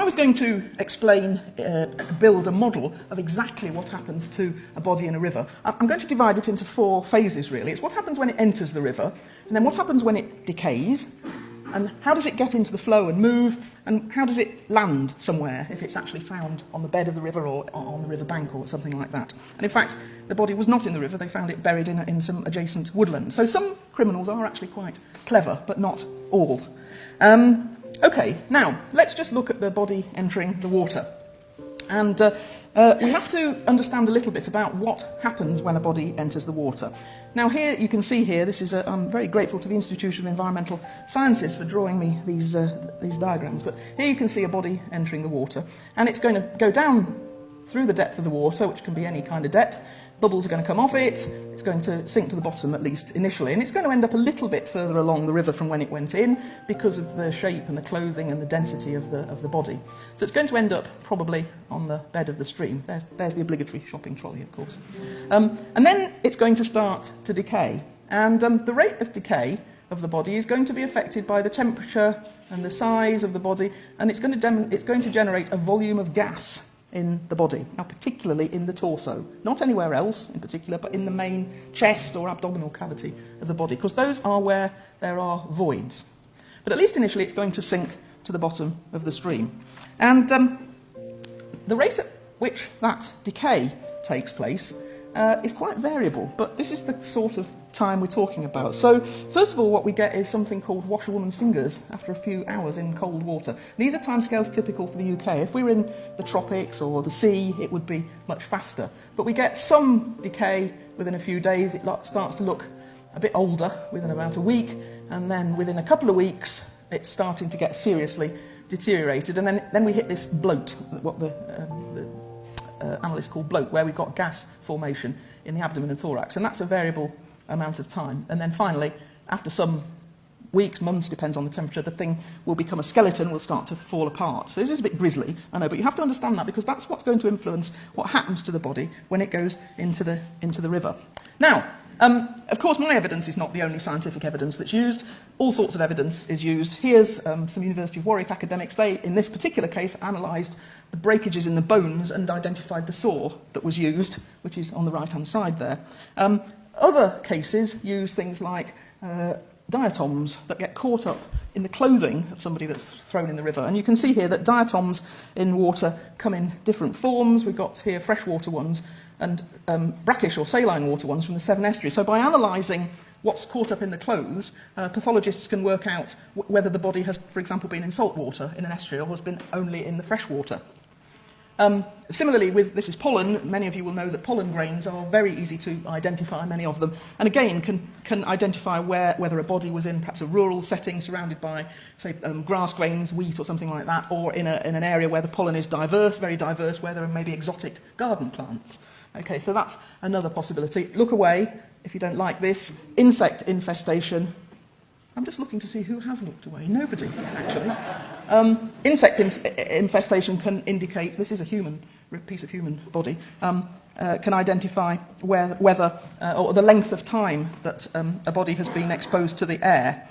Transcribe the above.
I was going to explain, build a model of exactly what happens to a body in a river, I'm going to divide it into 4 phases, really. It's what happens when it enters the river, and then what happens when it decays, and how does it get into the flow and move, and how does it land somewhere if it's actually found on the bed of the river or on the river bank or something like that. And in fact, the body was not in the river, they found it buried in some adjacent woodland. So some criminals are actually quite clever, but not all. Okay, now, let's just look at the body entering the water. And we have to understand a little bit about what happens when a body enters the water. Now here, you can see here, this is I'm very grateful to the Institution of Environmental Sciences for drawing me these diagrams, but here you can see a body entering the water, and it's going to go down through the depth of the water, which can be any kind of depth. Bubbles are going to come off it, it's going to sink to the bottom, at least initially, and it's going to end up a little bit further along the river from when it went in because of the shape and the clothing and the density of the body. So it's going to end up probably on the bed of the stream. There's the obligatory shopping trolley, of course. And then it's going to start to decay, and the rate of decay of the body is going to be affected by the temperature and the size of the body, and it's going to generate a volume of gas in the body, now particularly in the torso, not anywhere else in particular, but in the main chest or abdominal cavity of the body, because those are where there are voids. But at least initially it's going to sink to the bottom of the stream. And the rate at which that decay takes place is quite variable, but this is the sort of time we're talking about. So, first of all, what we get is something called washerwoman's fingers after a few hours in cold water. These are timescales typical for the UK. If we were in the tropics or the sea, it would be much faster. But we get some decay within a few days. It starts to look a bit older within about a week, and then within a couple of weeks, it's starting to get seriously deteriorated, and then we hit this bloat, what the analysts call bloat, where we've got gas formation in the abdomen and thorax, and that's a variable amount of time. And then finally, after some weeks, months, depends on the temperature, the thing will become a skeleton, will start to fall apart. So this is a bit grisly, I know, but you have to understand that because that's what's going to influence what happens to the body when it goes into the river. Now, of course, my evidence is not the only scientific evidence that's used. All sorts of evidence is used. Here's some University of Warwick academics. They, in this particular case, analysed the breakages in the bones and identified the saw that was used, which is on the right-hand side there. Other cases use things like diatoms that get caught up in the clothing of somebody that's thrown in the river. And you can see here that diatoms in water come in different forms. We've got here freshwater ones and brackish or saline water ones from the Severn Estuary. So by analysing what's caught up in the clothes, pathologists can work out whether the body has, for example, been in salt water in an estuary or has been only in the freshwater. Similarly, this is pollen. Many of you will know that pollen grains are very easy to identify, many of them, and again can identify whether a body was in perhaps a rural setting surrounded by, say, grass grains, wheat or something like that, or in an area where the pollen is diverse, very diverse, where there are maybe exotic garden plants. Okay, so that's another possibility. Look away if you don't like this. Insect infestation. I'm just looking to see who has looked away. Nobody, actually. Insect infestation can indicate, this is a piece of human body, can identify whether or the length of time that a body has been exposed to the air.